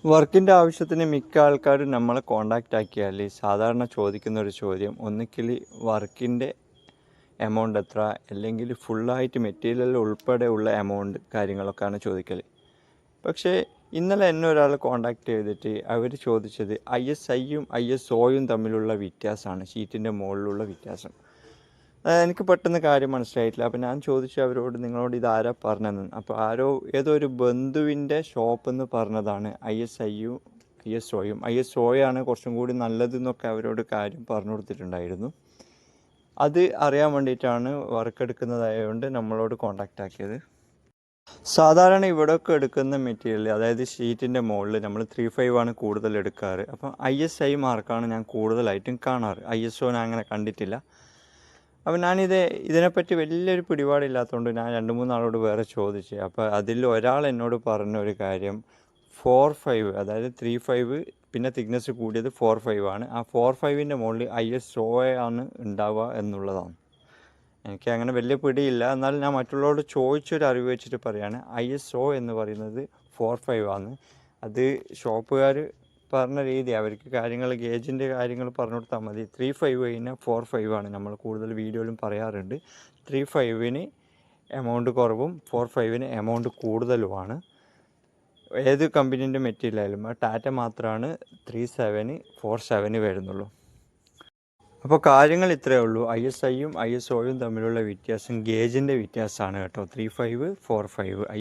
വർക്കിൻ്റെ ആവശ്യത്തിന് മിക്ക ആൾക്കാരും നമ്മളെ കോണ്ടാക്റ്റ് ആക്കിയാൽ സാധാരണ ചോദിക്കുന്ന ഒരു ചോദ്യം ഒന്നുകിൽ വർക്കിൻ്റെ എമൗണ്ട് എത്ര, അല്ലെങ്കിൽ ഫുള്ളായിട്ട് മെറ്റീരിയൽ ഉൾപ്പെടെ ഉള്ള എമൗണ്ട് കാര്യങ്ങളൊക്കെയാണ് ചോദിക്കൽ. പക്ഷേ ഇന്നലെ എന്നെ ഒരാൾ കോണ്ടാക്ട് ചെയ്തിട്ട് അവർ ചോദിച്ചത് ISIയും ISOയും തമ്മിലുള്ള വ്യത്യാസമാണ്, ഷീറ്റിൻ്റെ മുകളിലുള്ള വ്യത്യാസം. എനിക്ക് പെട്ടെന്ന് കാര്യം മനസ്സിലായിട്ടില്ല. അപ്പോൾ ഞാൻ ചോദിച്ചു അവരോട്, നിങ്ങളോട് ഇതാരാ പറഞ്ഞതെന്ന്. അപ്പോൾ ഏതോ ഒരു ബന്ധുവിൻ്റെ ഷോപ്പിൽ നിന്ന് പറഞ്ഞതാണ് ISIയും ISOയും. ISOയാണ് കുറച്ചും കൂടി നല്ലതെന്നൊക്കെ അവരോട് കാര്യം പറഞ്ഞു കൊടുത്തിട്ടുണ്ടായിരുന്നു. അത് അറിയാൻ വേണ്ടിയിട്ടാണ് വർക്ക് എടുക്കുന്നതായതുകൊണ്ട് നമ്മളോട് കോണ്ടാക്റ്റ് ആക്കിയത്. സാധാരണ ഇവിടെയൊക്കെ എടുക്കുന്ന മെറ്റീരിയൽ, അതായത് ഷീറ്റിൻ്റെ മുകളിൽ നമ്മൾ 3/5 ആണ് കൂടുതൽ എടുക്കാറ്. അപ്പം ISI മാർക്കാണ് ഞാൻ കൂടുതലായിട്ടും കാണാറ്. ISO ഞാൻ അങ്ങനെ കണ്ടിട്ടില്ല. അപ്പോൾ ഇതിനെപ്പറ്റി വലിയൊരു പിടിപാടില്ലാത്തതുകൊണ്ട് ഞാൻ 2-3 ആളോട് വേറെ ചോദിച്ചു. അപ്പോൾ അതിൽ ഒരാൾ എന്നോട് പറഞ്ഞ ഒരു കാര്യം 4/5, അതായത് 3/5 പിന്നെ തിക്നെസ് കൂടിയത് 4/5 ആണ്. ആ 4/5ൻ്റെ മുകളിൽ ISO ആണ് ഉണ്ടാവുക എന്നുള്ളതാണ്. എനിക്ക് അങ്ങനെ വലിയ പിടിയില്ല, എന്നാൽ ഞാൻ മറ്റുള്ളവരോട് ചോദിച്ചൊരു അറിവ് വെച്ചിട്ട് പറയുകയാണ്. ISO എന്ന് പറയുന്നത് 4/5 ആണ്. അത് ഷോപ്പുകാർ പറഞ്ഞ രീതി, അവർക്ക് ഗേജിൻ്റെ കാര്യങ്ങൾ പറഞ്ഞു കൊടുത്താൽ മതി. 3/5 കഴിഞ്ഞാൽ 4/5 ആണ്. നമ്മൾ കൂടുതൽ വീഡിയോയിലും പറയാറുണ്ട്. 3/5ന് എമൗണ്ട് കുറവും 4/5ന് എമൗണ്ട് കൂടുതലുമാണ്. ഏത് കമ്പനീൻ്റെ മെറ്റീരിയൽ ആയാലും. ടാറ്റ മാത്രമാണ് 3/7, 4/7 വരുന്നുള്ളൂ. അപ്പോൾ കാര്യങ്ങൾ ഇത്രയേ ഉള്ളൂ. ISIയും ISOയും തമ്മിലുള്ള വ്യത്യാസം ഗേജിൻ്റെ വ്യത്യാസമാണ് കേട്ടോ. 3/5, 4/5.